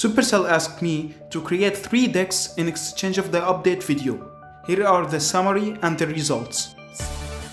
Supercell asked me to create 3 decks in exchange of the update video. Here are the summary and the results.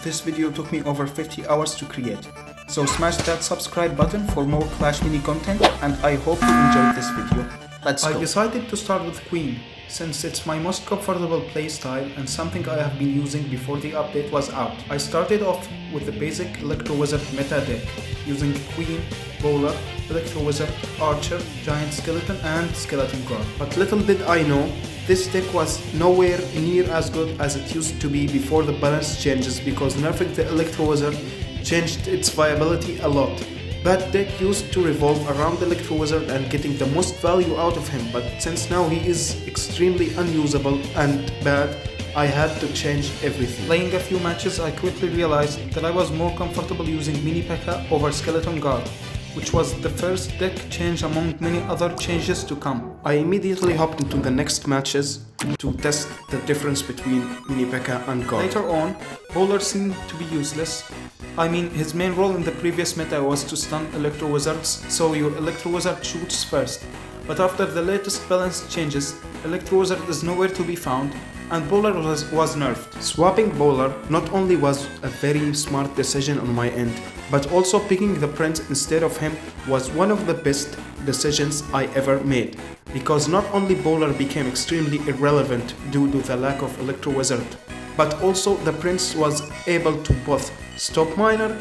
This video took me over 50 hours to create. So smash that subscribe button for more Clash Mini content, and I hope you enjoyed this video. Let's go. I decided to start with Queen, since it's my most comfortable playstyle and something I have been using before the update was out. I started off with the basic Electro Wizard meta deck, using Queen, Bowler, Electro Wizard, Archer, Giant Skeleton and Skeleton Guard. But little did I know, this deck was nowhere near as good as it used to be before the balance changes, because nerfing the Electro Wizard changed its viability a lot. That deck used to revolve around the Electro Wizard and getting the most value out of him, but since now he is extremely unusable and bad, I had to change everything. Playing a few matches, I quickly realized that I was more comfortable using Mini P.E.K.K.A. over Skeleton Guard, which was the first deck change among many other changes to come. I immediately hopped into the next matches to test the difference between Mini P.E.K.K.A. and Guard. Later on, Bowler seemed to be useless. I mean, his main role in the previous meta was to stun Electro Wizards, so your Electro Wizard shoots first. But after the latest balance changes, Electro Wizard is nowhere to be found, and Bowler was nerfed. Swapping Bowler not only was a very smart decision on my end, but also picking the Prince instead of him was one of the best decisions I ever made. Because not only Bowler became extremely irrelevant due to the lack of Electro Wizard, but also the Prince was able to both stop Miner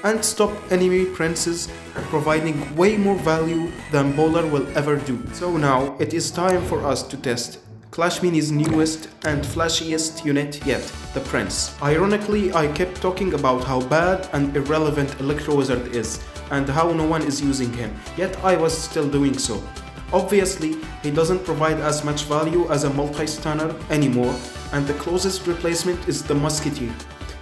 and stop enemy princes, providing way more value than Bowler will ever do. So now it is time for us to test Clash Mini's newest and flashiest unit yet, the Prince. Ironically, I kept talking about how bad and irrelevant Electro Wizard is and how no one is using him, yet I was still doing so. Obviously, he doesn't provide as much value as a multi-stunner anymore, and the closest replacement is the Musketeer.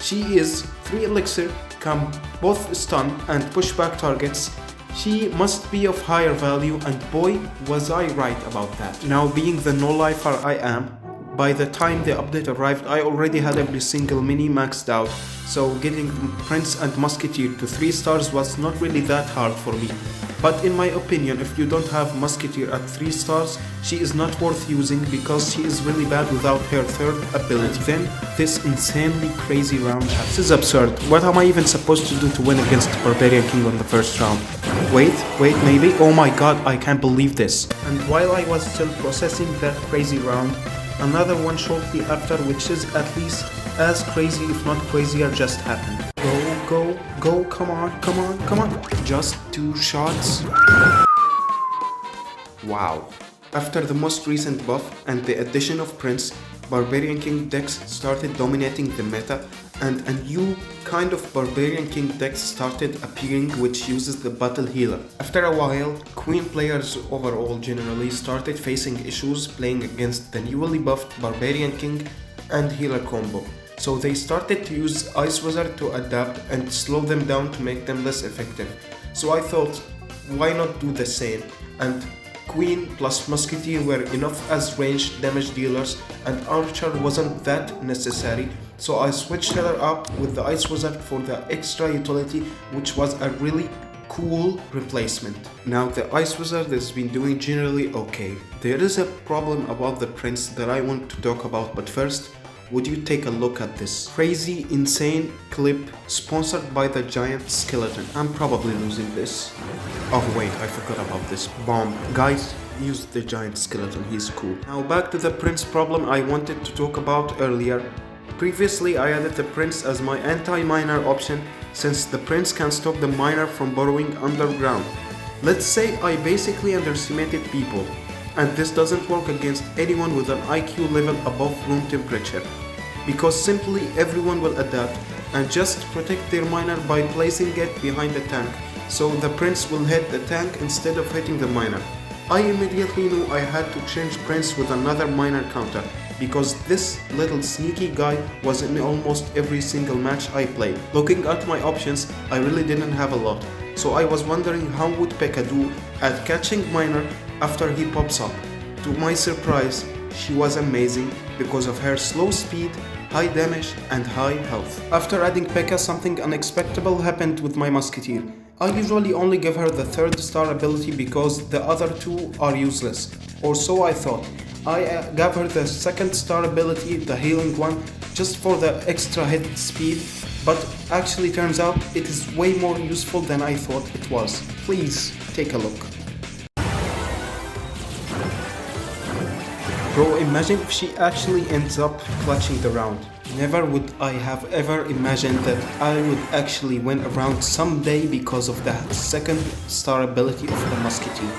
She is 3 elixir, can both stun and push back targets. She must be of higher value, and boy was I right about that. Now, being the no-lifer I am, by the time the update arrived I already had every single mini maxed out, so getting Prince and Musketeer to 3 stars was not really that hard for me. But in my opinion, if you don't have Musketeer at 3 stars, she is not worth using because she is really bad without her third ability. Then, this insanely crazy round. This is absurd. What am I even supposed to do to win against Barbarian King on the first round? Wait, maybe? Oh my god, I can't believe this. And while I was still processing that crazy round, another one shortly after, which is at least as crazy if not crazier, just happened. Go, come on. Just 2 shots. Wow. After the most recent buff and the addition of Prince, Barbarian King decks started dominating the meta, and a new kind of Barbarian King deck started appearing, which uses the Battle Healer. After a while, Queen players overall generally started facing issues playing against the newly buffed Barbarian King and Healer combo. So they started to use Ice Wizard to adapt and slow them down to make them less effective. So I thought, why not do the same? And Queen plus Musketeer were enough as ranged damage dealers, and Archer wasn't that necessary, so I switched her up with the Ice Wizard for the extra utility, which was a really cool replacement. Now the Ice Wizard has been doing generally okay. There is a problem about the Prince that I want to talk about, but first, would you take a look at this crazy, insane clip sponsored by the Giant Skeleton? I'm probably losing this. Oh wait, I forgot about this bomb. Guys, use the Giant Skeleton, he's cool. Now back to the Prince problem I wanted to talk about earlier. Previously I added the Prince as my anti-miner option, since the Prince can stop the miner from burrowing underground. Let's say I basically underestimated people, and this doesn't work against anyone with an IQ level above room temperature, because simply everyone will adapt and just protect their miner by placing it behind the tank, so the Prince will hit the tank instead of hitting the miner. I immediately knew I had to change Prince with another miner counter, because this little sneaky guy was in almost every single match I played. Looking at my options, I really didn't have a lot, so I was wondering how would P.E.K.K.A. do at catching miner after he pops up. To my surprise, she was amazing because of her slow speed, high damage and high health. After adding P.E.K.K.A., something unexpected happened with my Musketeer. I usually only give her the 3rd star ability because the other 2 are useless, or so I thought. I gave her the 2nd star ability, the healing one, just for the extra hit speed, but actually turns out it is way more useful than I thought it was. Please take a look. Bro, imagine if she actually ends up clutching the round. Never would I have ever imagined that I would actually win a round someday because of the 2nd star ability of the Musketeer.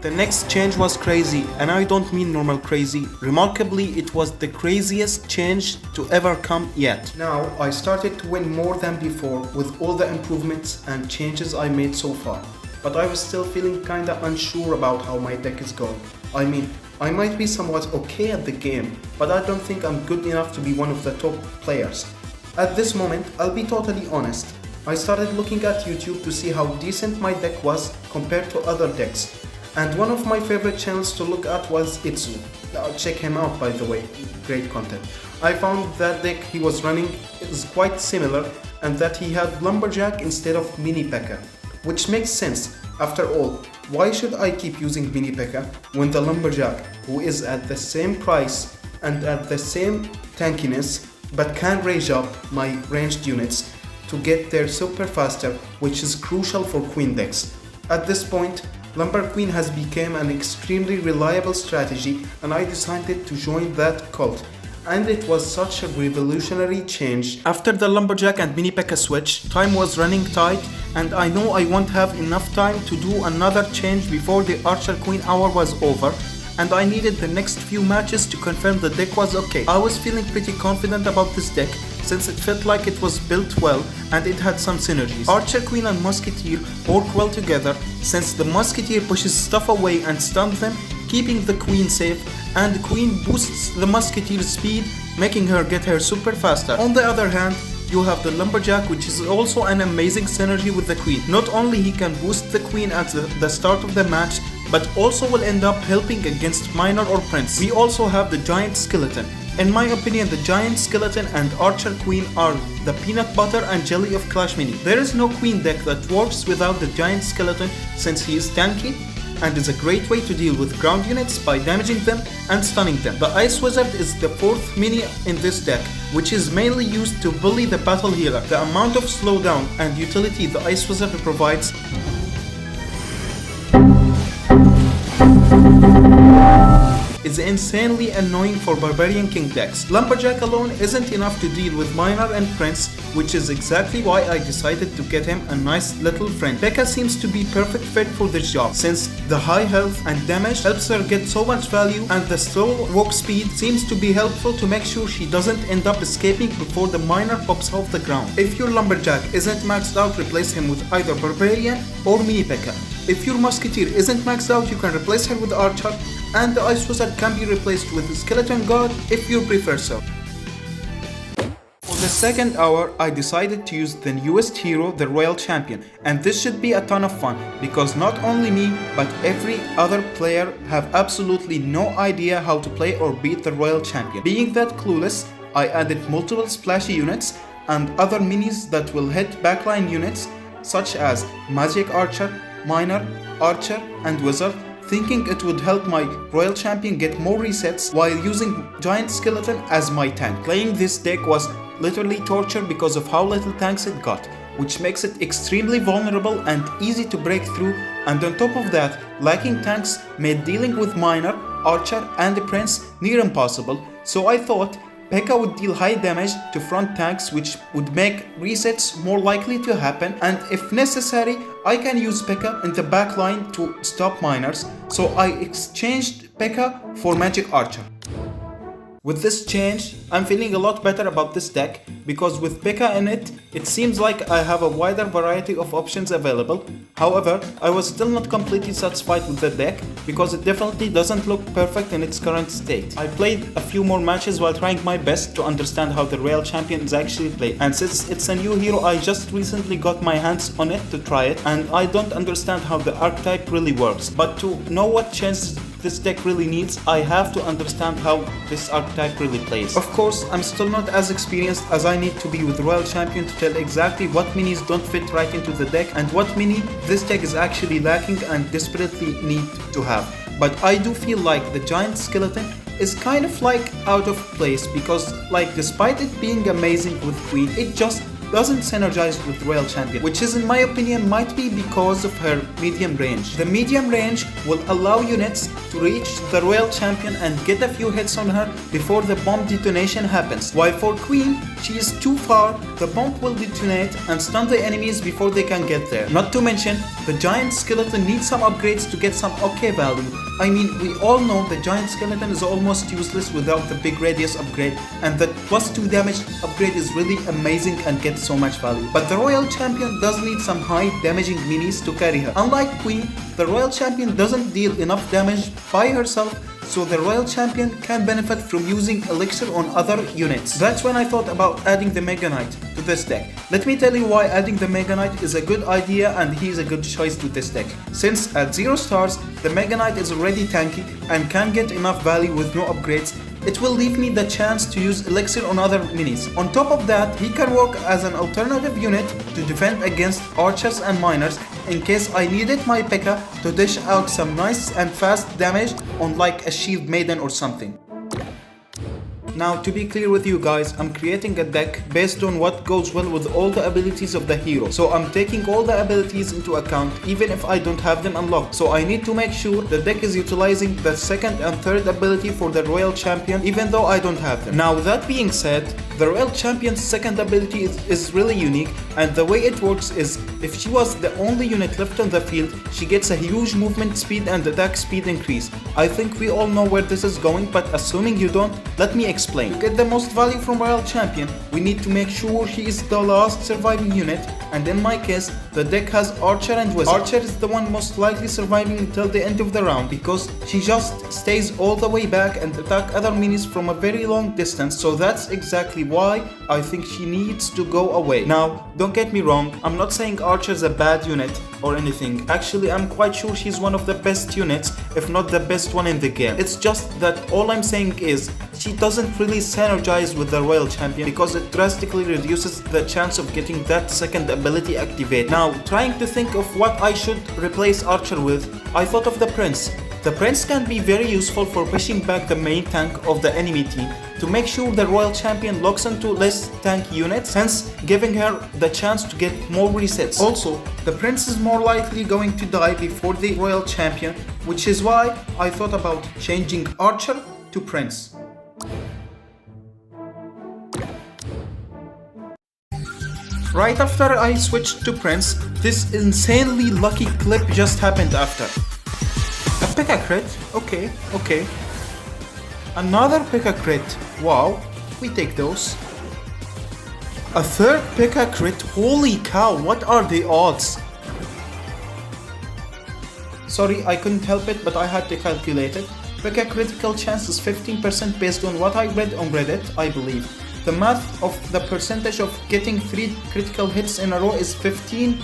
The next change was crazy, and I don't mean normal crazy. Remarkably, it was the craziest change to ever come yet. Now, I started to win more than before with all the improvements and changes I made so far. But I was still feeling kinda unsure about how my deck is going. I mean, I might be somewhat okay at the game, but I don't think I'm good enough to be one of the top players. At this moment, I'll be totally honest. I started looking at YouTube to see how decent my deck was compared to other decks. And one of my favorite channels to look at was Itsu. Check him out, by the way, great content. I found that deck he was running is quite similar, and that he had Lumberjack instead of Mini P.E.K.K.A. Which makes sense. After all, why should I keep using Mini P.E.K.K.A. when the Lumberjack, who is at the same price and at the same tankiness, but can range up my ranged units to get there super faster, which is crucial for Queen decks. At this point, Lumber Queen has become an extremely reliable strategy, and I decided to join that cult. And it was such a revolutionary change. After the Lumberjack and Mini P.E.K.K.A. switch, time was running tight, and I know I won't have enough time to do another change before the Archer Queen hour was over, and I needed the next few matches to confirm the deck was okay. I was feeling pretty confident about this deck, since it felt like it was built well and it had some synergies. Archer Queen and Musketeer work well together, since the Musketeer pushes stuff away and stuns them, keeping the Queen safe, and the Queen boosts the Musketeer's speed, making her get her super faster. On the other hand, you have the Lumberjack, which is also an amazing synergy with the Queen. Not only he can boost the Queen at the start of the match, but also will end up helping against Miner or Prince. We also have the Giant Skeleton. In my opinion, the Giant Skeleton and Archer Queen are the peanut butter and jelly of Clash Mini. There is no Queen deck that works without the Giant Skeleton, since he is tanky and is a great way to deal with ground units by damaging them and stunning them. The Ice Wizard is the 4th mini in this deck, which is mainly used to bully the battle healer. The amount of slowdown and utility the Ice Wizard provides is insanely annoying for Barbarian King decks. Lumberjack alone isn't enough to deal with Miner and Prince, which is exactly why I decided to get him a nice little friend. P.E.K.K.A. seems to be perfect fit for this job, since the high health and damage helps her get so much value, and the slow walk speed seems to be helpful to make sure she doesn't end up escaping before the Miner pops off the ground. If your Lumberjack isn't maxed out, replace him with either Barbarian or Mini P.E.K.K.A. If your Musketeer isn't maxed out, you can replace her with Archer, and the Ice Wizard can be replaced with Skeleton God if you prefer so. For the second hour, I decided to use the newest hero, the Royal Champion, and this should be a ton of fun, because not only me, but every other player have absolutely no idea how to play or beat the Royal Champion. Being that clueless, I added multiple splashy units and other minis that will hit backline units such as Magic Archer, Miner, Archer, and Wizard, thinking it would help my Royal Champion get more resets while using Giant Skeleton as my tank. Playing this deck was literally torture because of how little tanks it got, which makes it extremely vulnerable and easy to break through, and on top of that, lacking tanks made dealing with Miner, Archer, and the Prince near impossible, so I thought P.E.K.K.A. would deal high damage to front tanks, which would make resets more likely to happen, and if necessary, I can use P.E.K.K.A. in the back line to stop miners, so I exchanged P.E.K.K.A. for Magic Archer. With this change, I'm feeling a lot better about this deck, because with P.E.K.K.A. in it, it seems like I have a wider variety of options available. However, I was still not completely satisfied with the deck, because it definitely doesn't look perfect in its current state. I played a few more matches while trying my best to understand how the Royal Champion is actually played, and since it's a new hero, I just recently got my hands on it to try it, and I don't understand how the archetype really works. But to know what changes this deck really needs, I have to understand how this archetype really plays. Of course, I'm still not as experienced as I need to be with Royal Champion to tell exactly what minis don't fit right into the deck and what mini this deck is actually lacking and desperately need to have. But I do feel like the giant skeleton is kind of like out of place because like despite it being amazing with Queen, it just doesn't synergize with Royal Champion, which is in my opinion might be because of her medium range. The medium range will allow units to reach the Royal Champion and get a few hits on her before the bomb detonation happens. While for Queen, she is too far, the bomb will detonate and stun the enemies before they can get there. Not to mention, the giant skeleton needs some upgrades to get some okay value. I mean, we all know the giant skeleton is almost useless without the big radius upgrade, and the +2 damage upgrade is really amazing and gets so much value. But the Royal Champion does need some high damaging minis to carry her. Unlike Queen, the Royal Champion doesn't deal enough damage by herself, so the Royal Champion can benefit from using Elixir on other units. That's when I thought about adding the Mega Knight to this deck. Let me tell you why adding the Mega Knight is a good idea and he is a good choice to this deck. Since at 0 stars, the Mega Knight is already tanky and can get enough value with no upgrades, it will leave me the chance to use Elixir on other minis. On top of that, he can work as an alternative unit to defend against archers and miners in case I needed my P.E.K.K.A. to dish out some nice and fast damage on like a shield maiden or something. Now, to be clear with you guys, I'm creating a deck based on what goes well with all the abilities of the hero. So I'm taking all the abilities into account even if I don't have them unlocked. So I need to make sure the deck is utilizing the second and third ability for the Royal Champion even though I don't have them. Now that being said, the Royal Champion's second ability is really unique, and the way it works is if she was the only unit left on the field, she gets a huge movement speed and attack speed increase. I think we all know where this is going, but assuming you don't, let me explain. To get the most value from Royal Champion, we need to make sure she is the last surviving unit, and in my case, the deck has Archer and Wizard. Archer is the one most likely surviving until the end of the round because she just stays all the way back and attack other minis from a very long distance, so that's exactly why I think she needs to go away. Now, don't get me wrong, I'm not saying Archer is a bad unit or anything. Actually, I'm quite sure she's one of the best units, if not the best one in the game. It's just that all I'm saying is she doesn't really synergize with the Royal Champion because it drastically reduces the chance of getting that second ability activated. Now, trying to think of what I should replace Archer with, I thought of the Prince. The Prince can be very useful for pushing back the main tank of the enemy team to make sure the Royal Champion locks into less tank units, hence giving her the chance to get more resets. Also, the Prince is more likely going to die before the Royal Champion, which is why I thought about changing Archer to Prince. Right after I switched to Prince, this insanely lucky clip just happened after. A P.E.K.K.A. crit? Okay. Another P.E.K.K.A. crit. Wow, we take those. A third P.E.K.K.A. crit? Holy cow, what are the odds? Sorry, I couldn't help it, but I had to calculate it. P.E.K.K.A. critical chance is 15% based on what I read on Reddit, I believe. The math of the percentage of getting 3 critical hits in a row is 15%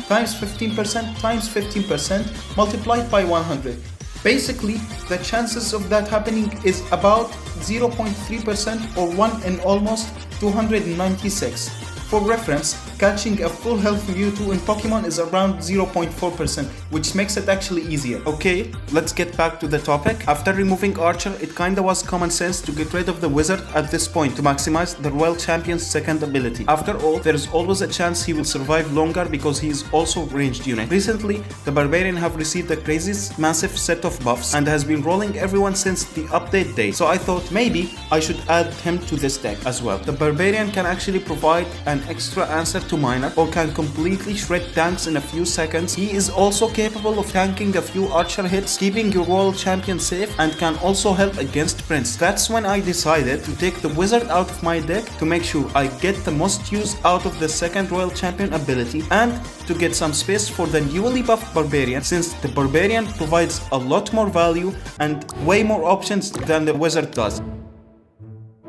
times 15% times 15% multiplied by 100. Basically, the chances of that happening is about 0.3% or 1 in almost 296. For reference, catching a full health Mewtwo in Pokemon is around 0.4%, which makes it actually easier. Okay, let's get back to the topic. After removing Archer, it kinda was common sense to get rid of the Wizard at this point to maximize the Royal Champion's second ability. After all, there is always a chance he will survive longer because he is also ranged unit. Recently, the Barbarian have received the craziest massive set of buffs and has been rolling everyone since the update day, so I thought maybe I should add him to this deck as well. The Barbarian can actually provide an extra answer to Miner or can completely shred tanks in a few seconds. He is also capable of tanking a few Archer hits, keeping your Royal Champion safe, and can also help against Prince. That's when I decided to take the Wizard out of my deck to make sure I get the most use out of the second Royal Champion ability and to get some space for the newly buffed Barbarian, since the Barbarian provides a lot more value and way more options than the Wizard does.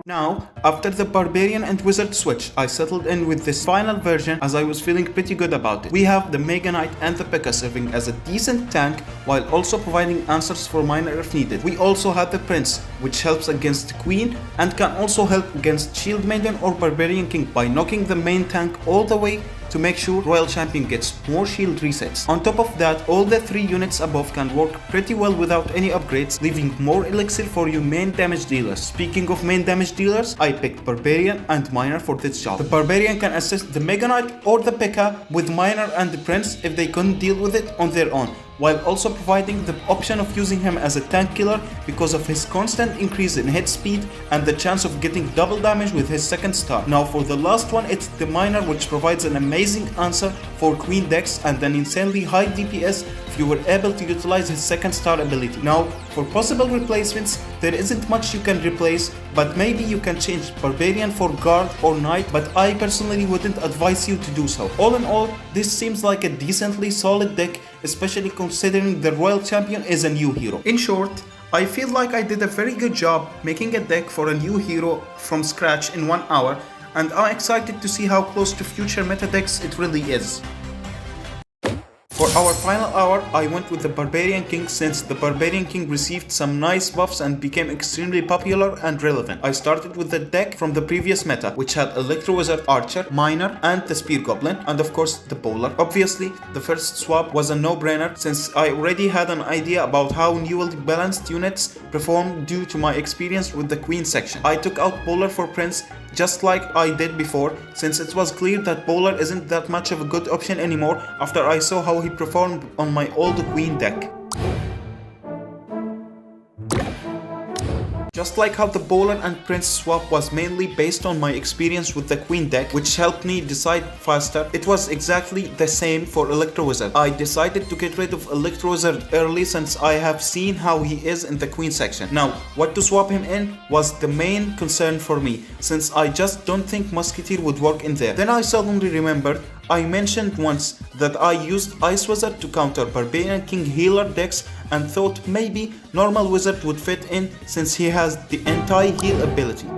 Now, after the Barbarian and Wizard switch, I settled in with this final version as I was feeling pretty good about it. We have the Mega Knight and the P.E.K.K.A. serving as a decent tank while also providing answers for Miner if needed. We also have the Prince, which helps against the Queen and can also help against Shield Maiden or Barbarian King by knocking the main tank all the way to make sure Royal Champion gets more shield resets. On top of that, all the 3 units above can work pretty well without any upgrades, leaving more elixir for you main damage dealers. Speaking of main damage dealers, I picked Barbarian and Miner for this job. The Barbarian can assist the Mega Knight or the P.E.K.K.A. with Miner and the Prince if they couldn't deal with it on their own, while also providing the option of using him as a tank killer because of his constant increase in hit speed and the chance of getting double damage with his second star. Now for the last one, it's the Miner, which provides an amazing answer for Queen decks and an insanely high DPS if you were able to utilize his second star ability. Now for possible replacements, there isn't much you can replace, but maybe you can change Barbarian for Guard or Knight, but I personally wouldn't advise you to do so. All in all, this seems like a decently solid deck, especially considering the Royal Champion is a new hero. In short, I feel like I did a very good job making a deck for a new hero from scratch in 1 hour, and I'm excited to see how close to future meta decks it really is. For our final hour, I went with the Barbarian King since the Barbarian King received some nice buffs and became extremely popular and relevant. I started with the deck from the previous meta, which had Electro Wizard Archer, Miner, and the Spear Goblin, and of course the Bowler. Obviously, the first swap was a no-brainer since I already had an idea about how newly balanced units perform due to my experience with the Queen section. I took out Bowler for Prince just like I did before, since it was clear that Bowler isn't that much of a good option anymore after I saw how he performed on my old Queen deck. Just like how the Bowler and Prince swap was mainly based on my experience with the Queen deck, which helped me decide faster, it was exactly the same for Electro Wizard. I decided to get rid of Electro Wizard early since I have seen how he is in the Queen section. Now, what to swap him in was the main concern for me, since I just don't think Musketeer would work in there. Then I suddenly remembered I mentioned once that I used Ice Wizard to counter Barbarian King healer decks and thought maybe normal Wizard would fit in since he has the anti-heal ability.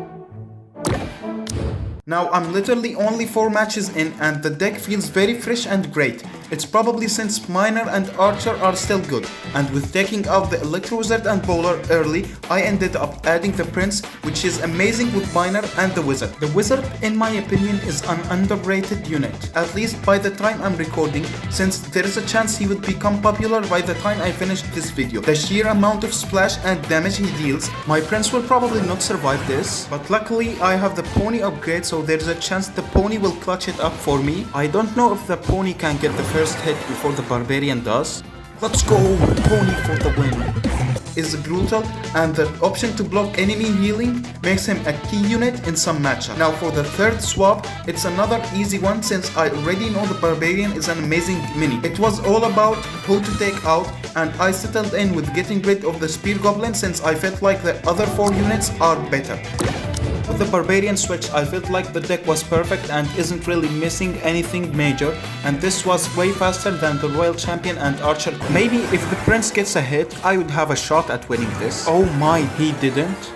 Now I'm literally only 4 matches in and the deck feels very fresh and great. It's probably since Miner and Archer are still good, and with taking out the Electro Wizard and Bowler early, I ended up adding the Prince, which is amazing with Miner and the Wizard. The Wizard, in my opinion, is an underrated unit, at least by the time I'm recording, since there is a chance he would become popular by the time I finish this video. The sheer amount of splash and damage he deals, my Prince will probably not survive this, but luckily I have the Pony upgrade, so there's a chance the Pony will clutch it up for me. I don't know if the Pony can get the first hit before the Barbarian does. Let's go, Pony for the win. Is brutal, and the option to block enemy healing makes him a key unit in some matchup. Now for the third swap, it's another easy one since I already know the Barbarian is an amazing mini. It was all about who to take out, and I settled in with getting rid of the Spear Goblin since I felt like the other 4 units are better. With the Barbarian switch, I felt like the deck was perfect and isn't really missing anything major, and this was way faster than the Royal Champion and Archer. Maybe if the Prince gets a hit, I would have a shot at winning this. Oh my, he didn't.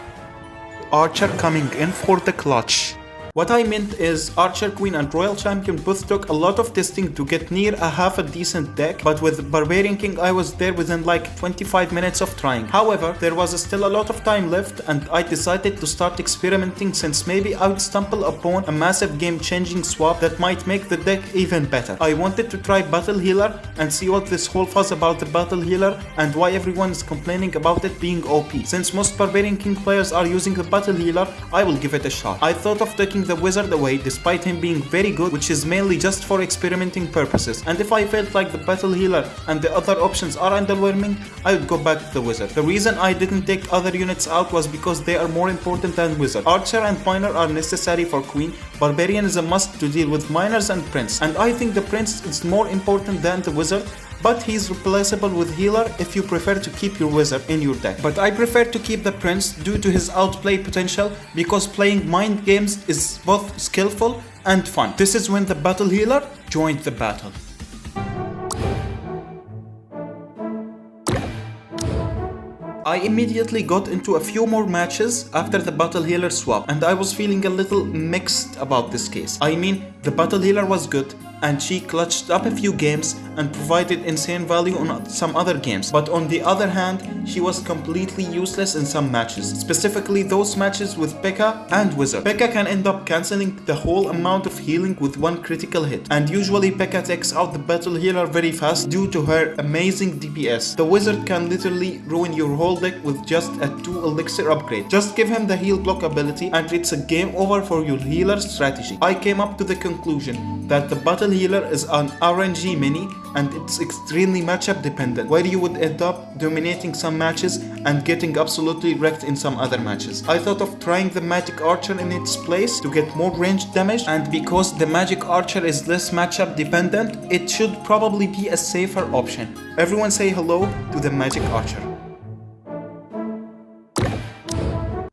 Archer coming in for the clutch. What I meant is Archer, Queen and Royal Champion both took a lot of testing to get near a half a decent deck, but with Barbarian King I was there within like 25 minutes of trying. However, there was still a lot of time left and I decided to start experimenting since maybe I would stumble upon a massive game-changing swap that might make the deck even better. I wanted to try Battle Healer and see what this whole fuss about the Battle Healer and why everyone is complaining about it being OP. Since most Barbarian King players are using the Battle Healer, I will give it a shot. I thought of taking the Wizard away despite him being very good, which is mainly just for experimenting purposes, and if I felt like the Battle Healer and the other options are underwhelming, I would go back to the Wizard. The reason I didn't take other units out was because they are more important than Wizard. Archer and Miner are necessary for Queen, Barbarian is a must to deal with Miners and Prince, and I think the Prince is more important than the Wizard, but he's replaceable with Healer if you prefer to keep your Wizard in your deck. But I prefer to keep the Prince due to his outplay potential, because playing mind games is both skillful and fun. This is when the Battle Healer joined the battle. I immediately got into a few more matches after the battle healer swap, and I was feeling a little mixed about this case. I mean, the battle healer was good, and she clutched up a few games and provided insane value on some other games. But on the other hand, she was completely useless in some matches, specifically those matches with P.E.K.K.A. and Wizard. P.E.K.K.A. can end up cancelling the whole amount of healing with one critical hit, and usually P.E.K.K.A. takes out the battle healer very fast due to her amazing DPS. The Wizard can literally ruin your whole deck with just a 2 elixir upgrade. Just give him the heal block ability and it's a game over for your healer strategy. I came up to the conclusion that the battle healer is an RNG mini and it's extremely matchup dependent, where you would end up dominating some matches and getting absolutely wrecked in some other matches. I thought of trying the magic archer in its place to get more ranged damage, and because the magic archer is less matchup dependent, it should probably be a safer option. Everyone say hello to the magic archer.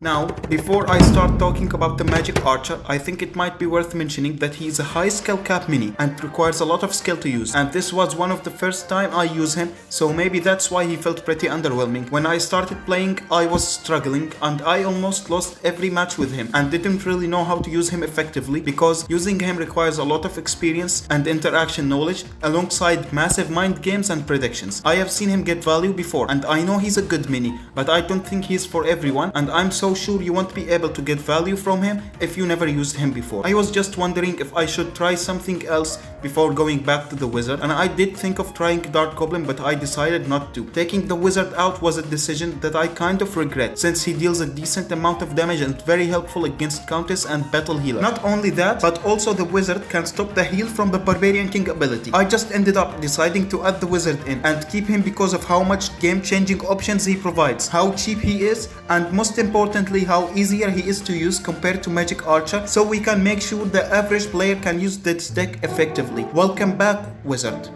Now, before I start talking about the magic archer, I think it might be worth mentioning that he is a high skill cap mini and requires a lot of skill to use, and this was one of the first time I use him, so maybe that's why he felt pretty underwhelming. When I started playing, I was struggling and I almost lost every match with him and didn't really know how to use him effectively, because using him requires a lot of experience and interaction knowledge alongside massive mind games and predictions. I have seen him get value before and I know he's a good mini, but I don't think he's for everyone, and I'm so sure you won't be able to get value from him if you never used him before. I was just wondering if I should try something else before going back to the Wizard, and I did think of trying Dark Goblin, but I decided not to. Taking the Wizard out was a decision that I kind of regret, since he deals a decent amount of damage and very helpful against Countess and Battle Healer. Not only that, but also the Wizard can stop the heal from the Barbarian King ability. I just ended up deciding to add the Wizard in and keep him because of how much game-changing options he provides, how cheap he is, and most importantly how easier he is to use compared to Magic Archer, so we can make sure the average player can use this deck effectively. Welcome back, Wizard.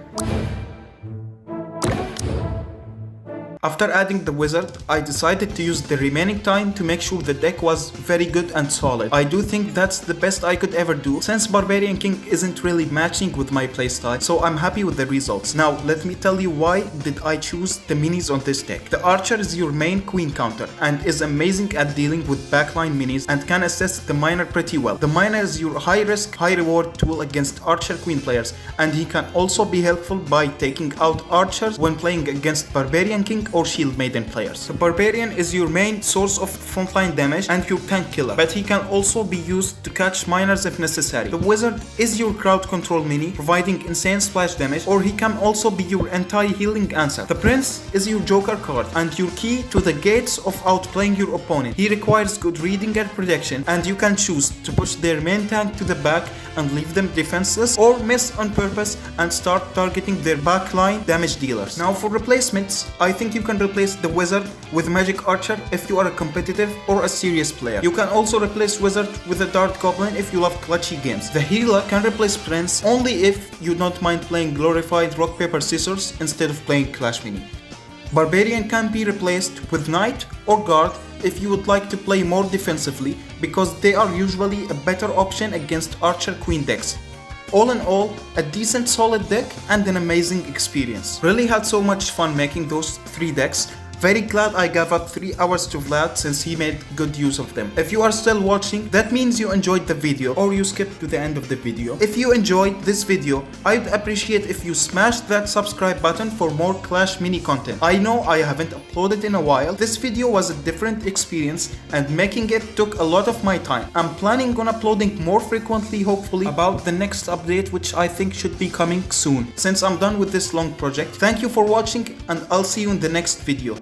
After adding the Wizard, I decided to use the remaining time to make sure the deck was very good and solid. I do think that's the best I could ever do, since Barbarian King isn't really matching with my playstyle, so I'm happy with the results. Now, let me tell you why did I choose the minis on this deck. The Archer is your main queen counter and is amazing at dealing with backline minis and can assist the Miner pretty well. The Miner is your high risk, high reward tool against Archer queen players, and he can also be helpful by taking out Archers when playing against Barbarian King or Shield Maiden players. The Barbarian is your main source of frontline damage and your tank killer, but he can also be used to catch miners if necessary. The Wizard is your crowd control mini, providing insane splash damage, or he can also be your anti-healing answer. The Prince is your Joker card and your key to the gates of outplaying your opponent. He requires good reading and protection, and you can choose to push their main tank to the back and leave them defenseless, or miss on purpose and start targeting their backline damage dealers. Now for replacements, I think you can replace the Wizard with Magic Archer if you are a competitive or a serious player. You can also replace Wizard with a Dark Goblin if you love clutchy games. The Healer can replace Prince only if you don't mind playing glorified rock paper scissors instead of playing Clash Mini. Barbarian can be replaced with Knight or Guard if you would like to play more defensively, because they are usually a better option against Archer Queen decks. All in all, a decent solid deck and an amazing experience. Really had so much fun making those 3 decks. Very glad I gave up 3 hours to Vlad since he made good use of them. If you are still watching, that means you enjoyed the video or you skipped to the end of the video. If you enjoyed this video, I'd appreciate if you smashed that subscribe button for more Clash Mini content. I know I haven't uploaded in a while. This video was a different experience and making it took a lot of my time. I'm planning on uploading more frequently, hopefully, about the next update, which I think should be coming soon. Since I'm done with this long project, thank you for watching and I'll see you in the next video.